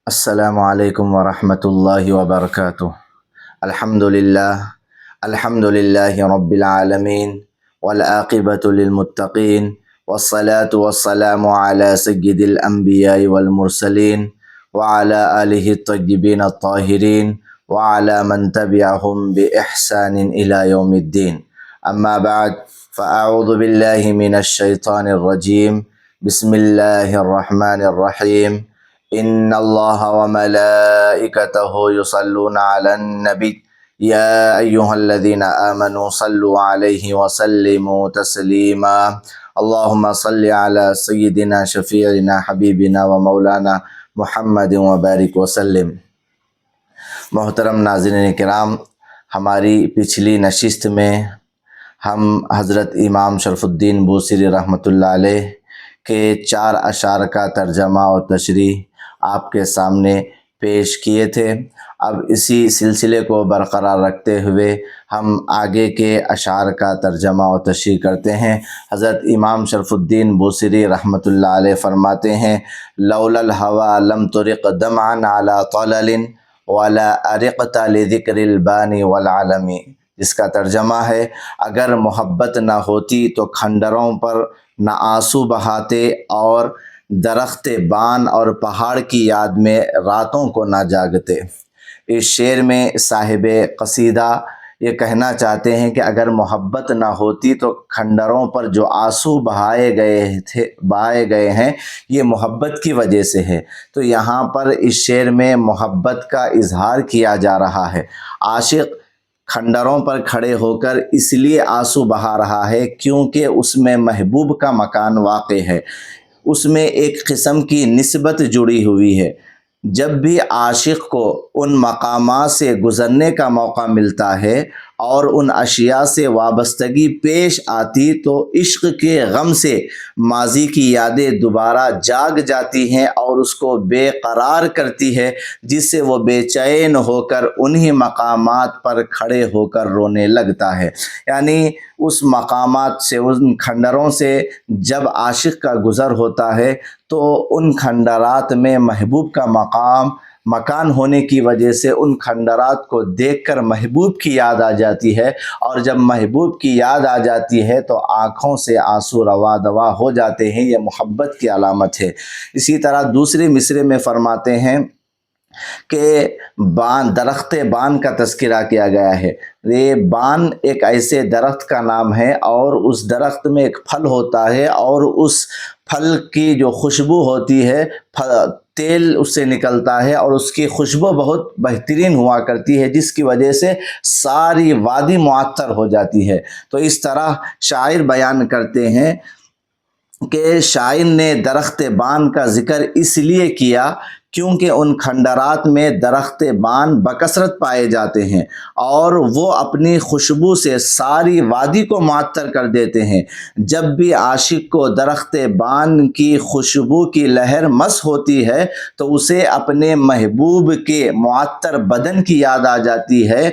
السلام علیکم ورحمۃ اللہ وبرکاتہ۔ الحمد للہ رب العالمین والعاقبۃ للمتقین والصلاة والسلام علی سید الانبیاء والمرسلین وعلی آلہ الطیبین الطاہرین وعلی من تبعہم بإحسان الی یوم الدین۔ اما بعد فاعوذ باللہ من الشیطان الرجیم، بسم اللہ الرحمن الرحیم۔ ان اللہ وملائکتہ یصلون علی النبی یا ایہا الذین آمنوا صلوا علیہ وسلموا تسلیما۔ اللہم صل علی سیدنا شفیعنا حبیبنا ومولانا محمد وبارک وسلم۔ محترم ناظرین کرام، ہماری پچھلی نشست میں ہم حضرت امام شرف الدین بوصیری رحمۃ اللہ علیہ کے 4 اشعار کا ترجمہ اور تشریح آپ کے سامنے پیش کیے تھے۔ اب اسی سلسلے کو برقرار رکھتے ہوئے ہم آگے کے اشعار کا ترجمہ اور تشریح کرتے ہیں۔ حضرت امام شرف الدین بوصیری رحمۃ اللہ علیہ فرماتے ہیں: لولا الہوی لم ترق دمعا علی طلل ولا ارقت لذکر البانی والعلم، جس کا ترجمہ ہے: اگر محبت نہ ہوتی تو کھنڈروں پر نہ آنسو بہاتے اور درخت بان اور پہاڑ کی یاد میں راتوں کو نہ جاگتے۔ اس شعر میں صاحب قصیدہ یہ کہنا چاہتے ہیں کہ اگر محبت نہ ہوتی تو کھنڈروں پر جو آنسو بہائے گئے ہیں یہ محبت کی وجہ سے ہے۔ تو یہاں پر اس شعر میں محبت کا اظہار کیا جا رہا ہے۔ عاشق کھنڈروں پر کھڑے ہو کر اس لیے آنسو بہا رہا ہے کیونکہ اس میں محبوب کا مکان واقع ہے، اس میں ایک قسم کی نسبت جڑی ہوئی ہے۔ جب بھی عاشق کو ان مقامات سے گزرنے کا موقع ملتا ہے اور ان اشیاء سے وابستگی پیش آتی تو عشق کے غم سے ماضی کی یادیں دوبارہ جاگ جاتی ہیں اور اس کو بے قرار کرتی ہے، جس سے وہ بے چین ہو کر انہی مقامات پر کھڑے ہو کر رونے لگتا ہے۔ یعنی اس مقامات سے، ان کھنڈروں سے جب عاشق کا گزر ہوتا ہے تو ان کھنڈرات میں محبوب کا مکان ہونے کی وجہ سے ان کھنڈرات کو دیکھ کر محبوب کی یاد آ جاتی ہے، اور جب محبوب کی یاد آ جاتی ہے تو آنکھوں سے آنسو روا دوا ہو جاتے ہیں۔ یہ محبت کی علامت ہے۔ اسی طرح دوسری مصرے میں فرماتے ہیں کہ درخت بان کا تذکرہ کیا گیا ہے۔ یہ بان ایک ایسے درخت کا نام ہے اور اس درخت میں ایک پھل ہوتا ہے، اور اس پھل کی جو خوشبو ہوتی ہے، تیل اس سے نکلتا ہے اور اس کی خوشبو بہت بہترین ہوا کرتی ہے، جس کی وجہ سے ساری وادی معطر ہو جاتی ہے۔ تو اس طرح شاعر بیان کرتے ہیں کہ شاعر نے درخت بان کا ذکر اس لیے کیا کیونکہ ان کھنڈرات میں درخت بان بکثرت پائے جاتے ہیں اور وہ اپنی خوشبو سے ساری وادی کو معطر کر دیتے ہیں۔ جب بھی عاشق کو درخت بان کی خوشبو کی لہر مس ہوتی ہے تو اسے اپنے محبوب کے معطر بدن کی یاد آ جاتی ہے،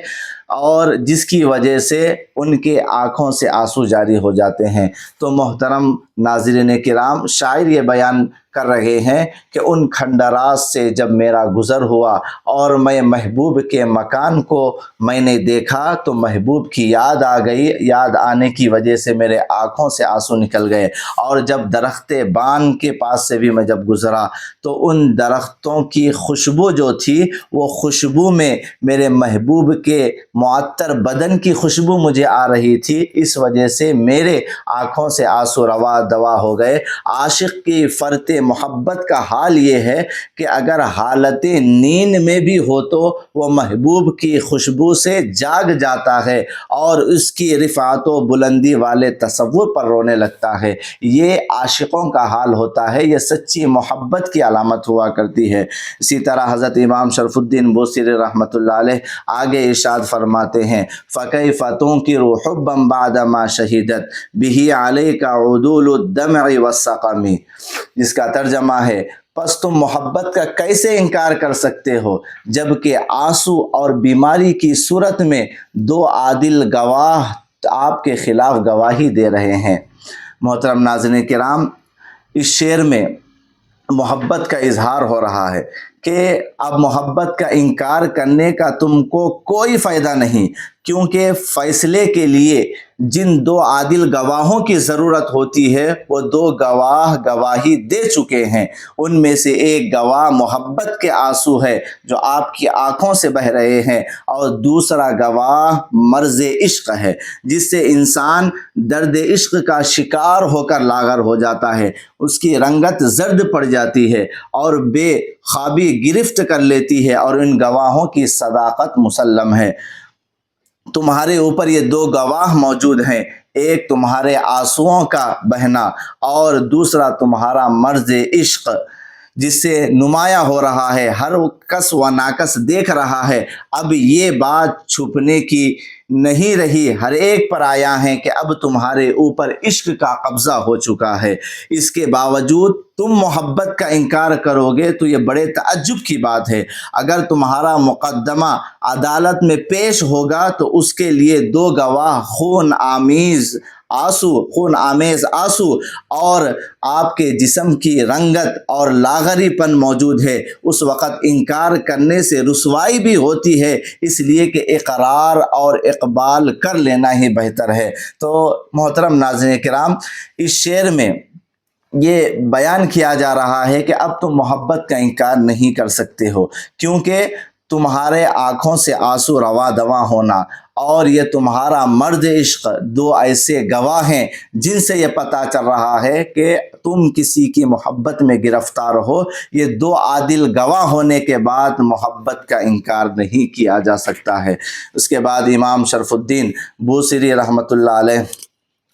اور جس کی وجہ سے ان کے آنکھوں سے آنسو جاری ہو جاتے ہیں۔ تو محترم ناظرین کرام، شاعر یہ بیان کر رہے ہیں کہ ان کھنڈرات سے جب میرا گزر ہوا اور میں محبوب کے مکان کو میں نے دیکھا تو محبوب کی یاد آ گئی، یاد آنے کی وجہ سے میرے آنکھوں سے آنسو نکل گئے، اور جب درخت بان کے پاس سے بھی میں جب گزرا تو ان درختوں کی خوشبو جو تھی وہ خوشبو میں میرے محبوب کے معطر بدن کی خوشبو مجھے آ رہی تھی، اس وجہ سے میرے آنکھوں سے آنسو روا دوا ہو گئے۔ عاشق کی فرط محبت کا حال یہ ہے کہ اگر حالت نیند میں بھی ہو تو وہ محبوب کی خوشبو سے جاگ جاتا ہے اور اس کی رفعت و بلندی والے تصور پر رونے لگتا ہے۔ یہ عاشقوں کا حال ہوتا ہے، یہ سچی محبت کی علامت ہوا کرتی ہے۔ اسی طرح حضرت امام شرف الدین بوصیری رحمۃ اللہ علیہ آگے ارشاد فرماتے ہیں: فَكَيْفَ تُنْكِرُ حُبًّا بَعْدَ مَا شَهِدَتْ بِهِ عَلَيْكَ عُدُولُ الدَّمْعِ وَالسَّقَمِ، جس کا ترجمہ ہے: پس تم محبت کا کیسے انکار کر سکتے ہو جبکہ آنسو اور بیماری کی صورت میں 2 عادل گواہ آپ کے خلاف گواہی دے رہے ہیں۔ محترم ناظرین کرام، اس شعر میں محبت کا اظہار ہو رہا ہے کہ اب محبت کا انکار کرنے کا تم کو کوئی فائدہ نہیں، کیونکہ فیصلے کے لیے جن دو عادل گواہوں کی ضرورت ہوتی ہے وہ دو گواہ گواہی دے چکے ہیں۔ ان میں سے ایک گواہ محبت کے آنسو ہے جو آپ کی آنکھوں سے بہہ رہے ہیں، اور دوسرا گواہ مرض عشق ہے جس سے انسان درد عشق کا شکار ہو کر لاغر ہو جاتا ہے، اس کی رنگت زرد پڑ جاتی ہے اور بے خوابی گرفت کر لیتی ہے، اور ان گواہوں کی صداقت مسلم ہے۔ تمہارے اوپر یہ دو گواہ موجود ہیں، ایک تمہارے آنسوؤں کا بہنا اور دوسرا تمہارا مرض عشق جس سے نمایاں ہو رہا ہے، ہر کس و ناکس دیکھ رہا ہے۔ اب یہ بات چھپنے کی نہیں رہی، ہر ایک پر آیا ہے کہ اب تمہارے اوپر عشق کا قبضہ ہو چکا ہے، اس کے باوجود تم محبت کا انکار کرو گے تو یہ بڑے تعجب کی بات ہے۔ اگر تمہارا مقدمہ عدالت میں پیش ہوگا تو اس کے لیے دو گواہ خون آمیز آنسو اور آپ کے جسم کی رنگت اور لاغری پن موجود ہے، اس وقت انکار کرنے سے رسوائی بھی ہوتی ہے، اس لیے کہ اقرار اور اقبال کر لینا ہی بہتر ہے۔ تو محترم ناظرین کرام، اس شعر میں یہ بیان کیا جا رہا ہے کہ اب تم محبت کا انکار نہیں کر سکتے ہو، کیونکہ تمہارے آنکھوں سے آنسو رواں دواں ہونا اور یہ تمہارا مرد عشق دو ایسے گواہ ہیں جن سے یہ پتہ چل رہا ہے کہ تم کسی کی محبت میں گرفتار ہو۔ یہ دو عادل گواہ ہونے کے بعد محبت کا انکار نہیں کیا جا سکتا ہے۔ اس کے بعد امام شرف الدین بوصیری رحمۃ اللہ علیہ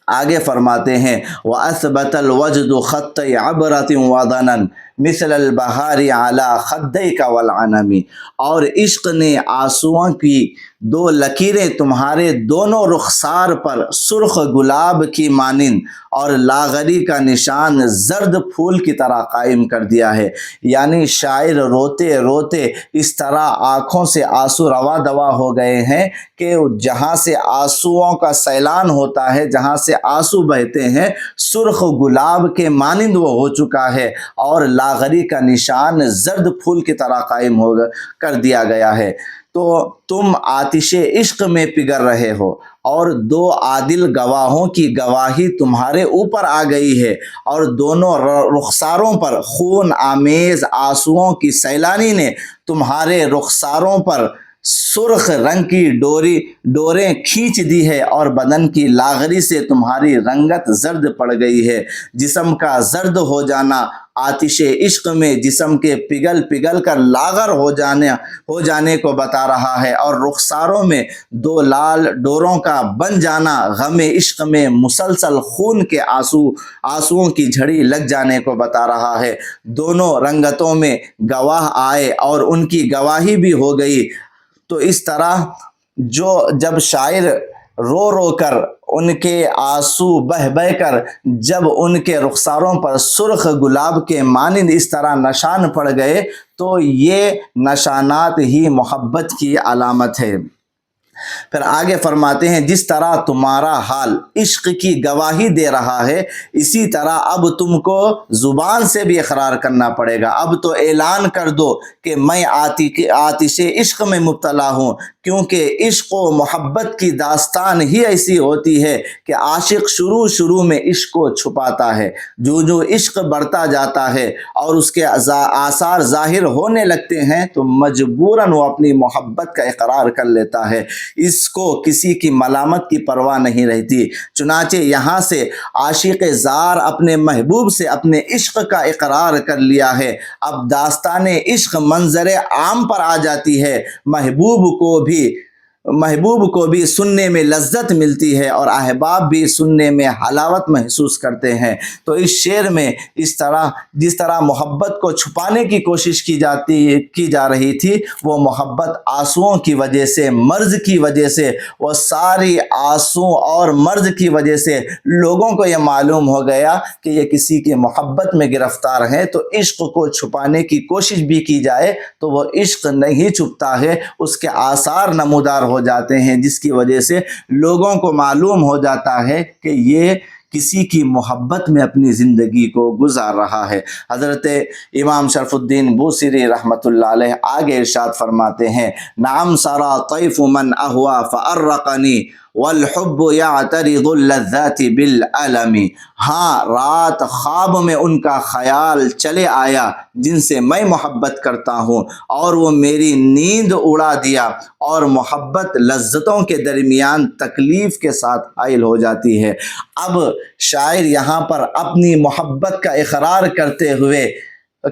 آگے فرماتے ہیں وَأَثْبَتَ الْوَجْدُ خَطَّ عَبْرَةٍ وَضَنًا مثل البہار علی خدیک والعنم، اور عشق نے آنسوؤں کی دو لکیریں تمہارے دونوں رخسار پر سرخ گلاب کی مانند اور لاغری کا نشان زرد پھول کی طرح قائم کر دیا ہے۔ یعنی شاعر روتے روتے اس طرح آنکھوں سے آنسو رواں دواں ہو گئے ہیں کہ جہاں سے آنسوؤں کا سیلان ہوتا ہے، جہاں سے آنسو بہتے ہیں، سرخ گلاب کے مانند وہ ہو چکا ہے اور لاغری کا نشان زرد پھول کی طرح قائم کر دیا گیا ہے۔ تو تم آتش عشق میں پگھل رہے ہو اور دو عادل گواہوں کی گواہی تمہارے اوپر آ گئی ہے، اور دونوں رخساروں پر خون آمیز آنسوؤں کی سیلانی نے تمہارے رخساروں پر سرخ رنگ کی ڈوریں کھینچ دی ہے، اور بدن کی لاغری سے تمہاری رنگت زرد پڑ گئی ہے۔ جسم کا زرد ہو جانا آتش عشق میں جسم کے پگھل کر لاغر ہو جانے کو بتا رہا ہے، اور رخساروں میں دو لال ڈوروں کا بن جانا غم عشق میں مسلسل خون کے آنسوؤں کی جھڑی لگ جانے کو بتا رہا ہے۔ دونوں رنگتوں میں گواہ آئے اور ان کی گواہی بھی ہو گئی۔ تو اس طرح جب شاعر رو رو کر ان کے آنسو بہہ کر جب ان کے رخساروں پر سرخ گلاب کے مانند اس طرح نشان پڑ گئے تو یہ نشانات ہی محبت کی علامت ہے۔ پھر آگے فرماتے ہیں جس طرح تمہارا حال عشق کی گواہی دے رہا ہے، اسی طرح اب تم کو زبان سے بھی اقرار کرنا پڑے گا۔ اب تو اعلان کر دو کہ میں آتش عشق میں مبتلا ہوں، کیونکہ عشق و محبت کی داستان ہی ایسی ہوتی ہے کہ عاشق شروع میں عشق کو چھپاتا ہے، جو عشق بڑھتا جاتا ہے اور اس کے آثار ظاہر ہونے لگتے ہیں تو مجبوراً وہ اپنی محبت کا اقرار کر لیتا ہے، اس کو کسی کی ملامت کی پرواہ نہیں رہتی۔ چنانچہ یہاں سے عاشق زار اپنے محبوب سے اپنے عشق کا اقرار کر لیا ہے، اب داستان عشق منظر عام پر آ جاتی ہے، محبوب کو بھی سننے میں لذت ملتی ہے اور احباب بھی سننے میں حلاوت محسوس کرتے ہیں۔ تو اس شعر میں جس طرح محبت کو چھپانے کی کوشش کی جا رہی تھی، وہ محبت آنسوؤں کی وجہ سے، مرض کی وجہ سے، وہ ساری آنسو اور مرض کی وجہ سے لوگوں کو یہ معلوم ہو گیا کہ یہ کسی کی محبت میں گرفتار ہیں، تو عشق کو چھپانے کی کوشش بھی کی جائے تو وہ عشق نہیں چھپتا ہے، اس کے آثار نمودار ہو جاتے ہیں، جس کی وجہ سے لوگوں کو معلوم ہو جاتا ہے کہ یہ کسی کی محبت میں اپنی زندگی کو گزار رہا ہے۔ حضرت امام شرف الدین بوصیری رحمۃ اللہ علیہ آگے ارشاد فرماتے ہیں، نعم سرا طیف من اہوا فارقنی والحب یعترض اللذات بالعلم۔ ہاں، رات خواب میں ان کا خیال چلے آیا جن سے میں محبت کرتا ہوں، اور وہ میری نیند اڑا دیا، اور محبت لذتوں کے درمیان تکلیف کے ساتھ حائل ہو جاتی ہے۔ اب شاعر یہاں پر اپنی محبت کا اقرار کرتے ہوئے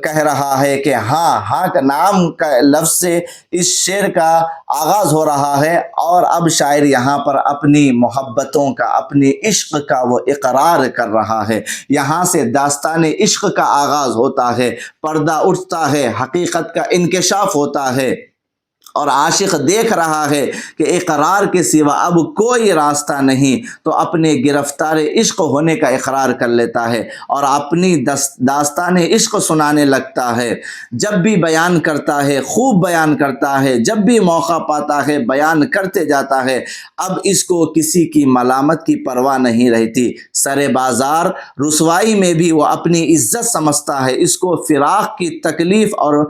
کہہ رہا ہے کہ ہاں کا نام کا لفظ سے اس شعر کا آغاز ہو رہا ہے، اور اب شاعر یہاں پر اپنی محبتوں کا، اپنی عشق کا وہ اقرار کر رہا ہے۔ یہاں سے داستان عشق کا آغاز ہوتا ہے، پردہ اٹھتا ہے، حقیقت کا انکشاف ہوتا ہے، اور عاشق دیکھ رہا ہے کہ اقرار کے سوا اب کوئی راستہ نہیں، تو اپنے گرفتار عشق ہونے کا اقرار کر لیتا ہے اور اپنی داستان عشق سنانے لگتا ہے۔ جب بھی بیان کرتا ہے، خوب بیان کرتا ہے، جب بھی موقع پاتا ہے بیان کرتے جاتا ہے۔ اب اس کو کسی کی ملامت کی پرواہ نہیں رہتی، سر بازار رسوائی میں بھی وہ اپنی عزت سمجھتا ہے۔ اس کو فراق کی تکلیف اور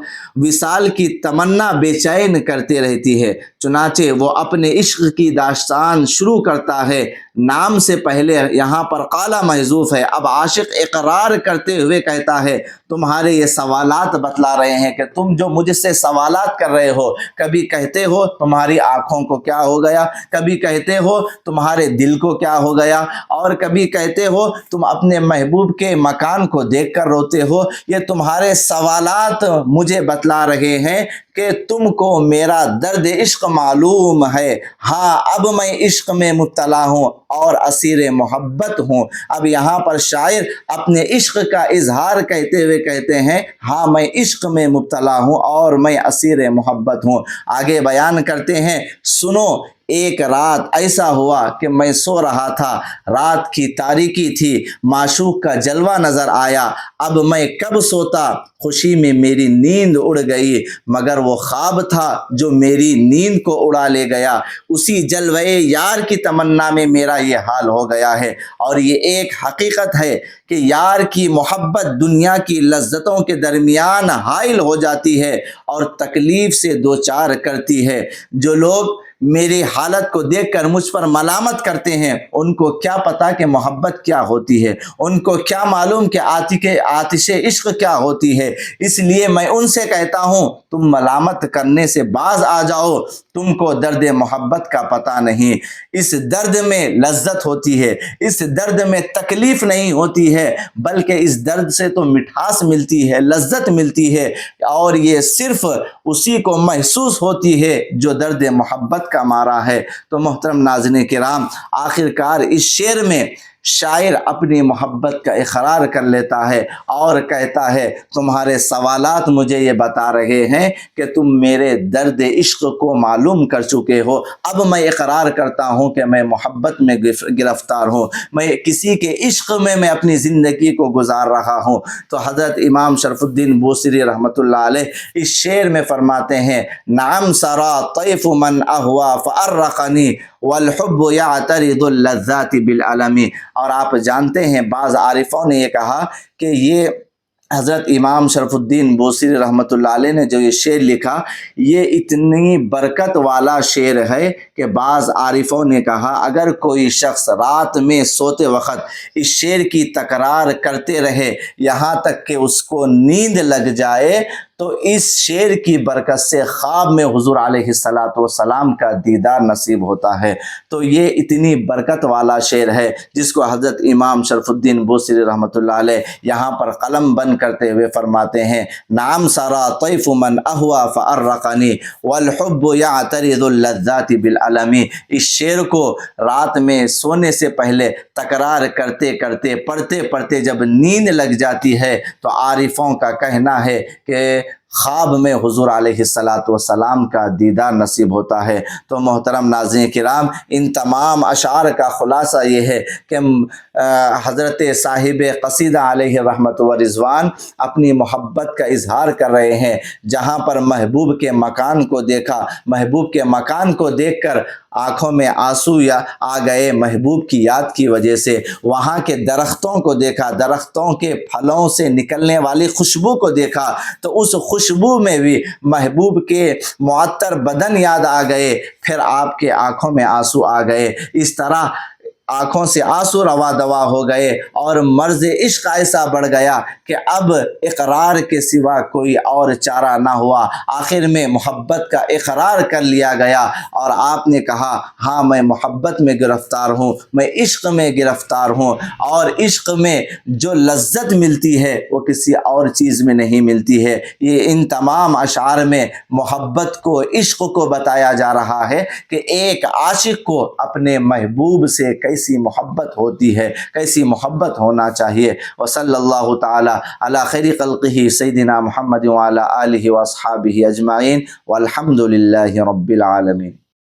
وصال کی تمنا بے چین کرتے رہتی ہے۔ چنانچہ وہ اپنے عشق کی داستان شروع کرتا ہے۔ نام سے پہلے یہاں پر قالا محذوف ہے۔ اب عاشق اقرار کرتے ہوئے کہتا ہے، تمہارے یہ سوالات بتلا رہے ہیں کہ تم جو مجھ سے سوالات کر رہے ہو، کبھی کہتے ہو تمہاری آنکھوں کو کیا ہو گیا، کبھی کہتے ہو تمہارے دل کو کیا ہو گیا، اور کبھی کہتے ہو تم اپنے محبوب کے مکان کو دیکھ کر روتے ہو۔ یہ تمہارے سوالات مجھے بتلا رہے ہیں کہ تم کو میرا درد عشق معلوم ہے۔ ہاں، اب میں عشق میں مبتلا ہوں اور اسیر محبت ہوں۔ اب یہاں پر شاعر اپنے عشق کا اظہار کہتے ہوئے کہتے ہیں، ہاں میں عشق میں مبتلا ہوں اور میں اسیر محبت ہوں۔ آگے بیان کرتے ہیں، سنو ایک رات ایسا ہوا کہ میں سو رہا تھا، رات کی تاریکی تھی، معشوق کا جلوہ نظر آیا۔ اب میں کب سوتا، خوشی میں میری نیند اڑ گئی، مگر وہ خواب تھا جو میری نیند کو اڑا لے گیا۔ اسی جلوے یار کی تمنا میں میرا یہ حال ہو گیا ہے۔ اور یہ ایک حقیقت ہے کہ یار کی محبت دنیا کی لذتوں کے درمیان حائل ہو جاتی ہے اور تکلیف سے دوچار کرتی ہے۔ جو لوگ میری حالت کو دیکھ کر مجھ پر ملامت کرتے ہیں، ان کو کیا پتا کہ محبت کیا ہوتی ہے، ان کو کیا معلوم کہ آتش عشق کیا ہوتی ہے۔ اس لیے میں ان سے کہتا ہوں، تم ملامت کرنے سے باز آ جاؤ، تم کو درد محبت کا پتہ نہیں۔ اس درد میں لذت ہوتی ہے، اس درد میں تکلیف نہیں ہوتی ہے، بلکہ اس درد سے تو مٹھاس ملتی ہے، لذت ملتی ہے، اور یہ صرف اسی کو محسوس ہوتی ہے جو درد محبت کا مارا ہے۔ تو محترم ناظرین کرام، آخر کار اس شعر میں شاعر اپنی محبت کا اقرار کر لیتا ہے اور کہتا ہے، تمہارے سوالات مجھے یہ بتا رہے ہیں کہ تم میرے درد عشق کو معلوم کر چکے ہو۔ اب میں اقرار کرتا ہوں کہ میں محبت میں گرفتار ہوں، میں کسی کے عشق میں اپنی زندگی کو گزار رہا ہوں۔ تو حضرت امام شرف الدین بوصیری رحمۃ اللہ علیہ اس شعر میں فرماتے ہیں، نعم سرا طیف من اہوا فارقنی والحب یعترض اللذات بالعلم۔ اور آپ جانتے ہیں بعض عارفوں نے یہ کہا کہ یہ حضرت امام شرف الدین بوصیری رحمۃ اللہ علیہ نے جو یہ شعر لکھا، یہ اتنی برکت والا شعر ہے کہ بعض عارفوں نے کہا اگر کوئی شخص رات میں سوتے وقت اس شعر کی تکرار کرتے رہے یہاں تک کہ اس کو نیند لگ جائے، تو اس شعر کی برکت سے خواب میں حضور علیہ السلام کا دیدار نصیب ہوتا ہے۔ تو یہ اتنی برکت والا شعر ہے جس کو حضرت امام شرف الدین بوصیری رحمۃ اللہ علیہ یہاں پر قلم بند کرتے ہوئے فرماتے ہیں، نعم سرا طیف من اہوا فارقنی والحب یعترض اللذات بالعلم۔ اس شعر کو رات میں سونے سے پہلے تکرار کرتے کرتے پڑھتے پڑھتے جب نیند لگ جاتی ہے تو عارفوں کا کہنا ہے کہ خواب میں حضور علیہ الصلاۃ والسلام کا دیدار نصیب ہوتا ہے۔ تو محترم ناظرین کرام، ان تمام اشعار کا خلاصہ یہ ہے کہ حضرت صاحب قصیدہ علیہ رحمت و رضوان اپنی محبت کا اظہار کر رہے ہیں۔ جہاں پر محبوب کے مکان کو دیکھا، محبوب کے مکان کو دیکھ کر آنکھوں میں آنسو آ گئے محبوب کی یاد کی وجہ سے۔ وہاں کے درختوں کو دیکھا، درختوں کے پھلوں سے نکلنے والی خوشبو کو دیکھا، تو اس خوشبو میں بھی محبوب کے معطر بدن یاد آ گئے، پھر آپ کے آنکھوں میں آنسو آ گئے۔ اس طرح آنکھوں سے آنسو روا دوا ہو گئے اور مرض عشق ایسا بڑھ گیا کہ اب اقرار کے سوا کوئی اور چارہ نہ ہوا۔ آخر میں محبت کا اقرار کر لیا گیا اور آپ نے کہا ہاں میں محبت میں گرفتار ہوں، میں عشق میں گرفتار ہوں، اور عشق میں جو لذت ملتی ہے وہ کسی اور چیز میں نہیں ملتی ہے۔ یہ ان تمام اشعار میں محبت کو، عشق کو بتایا جا رہا ہے کہ ایک عاشق کو اپنے محبوب سے کیسی محبت ہوتی ہے، کیسی محبت ہونا چاہیے۔ وصلی اللہ تعالی علی خیر خلقہ سیدنا محمد وعلی آلہ واصحابہ اجمعین والحمد للہ رب العالمین۔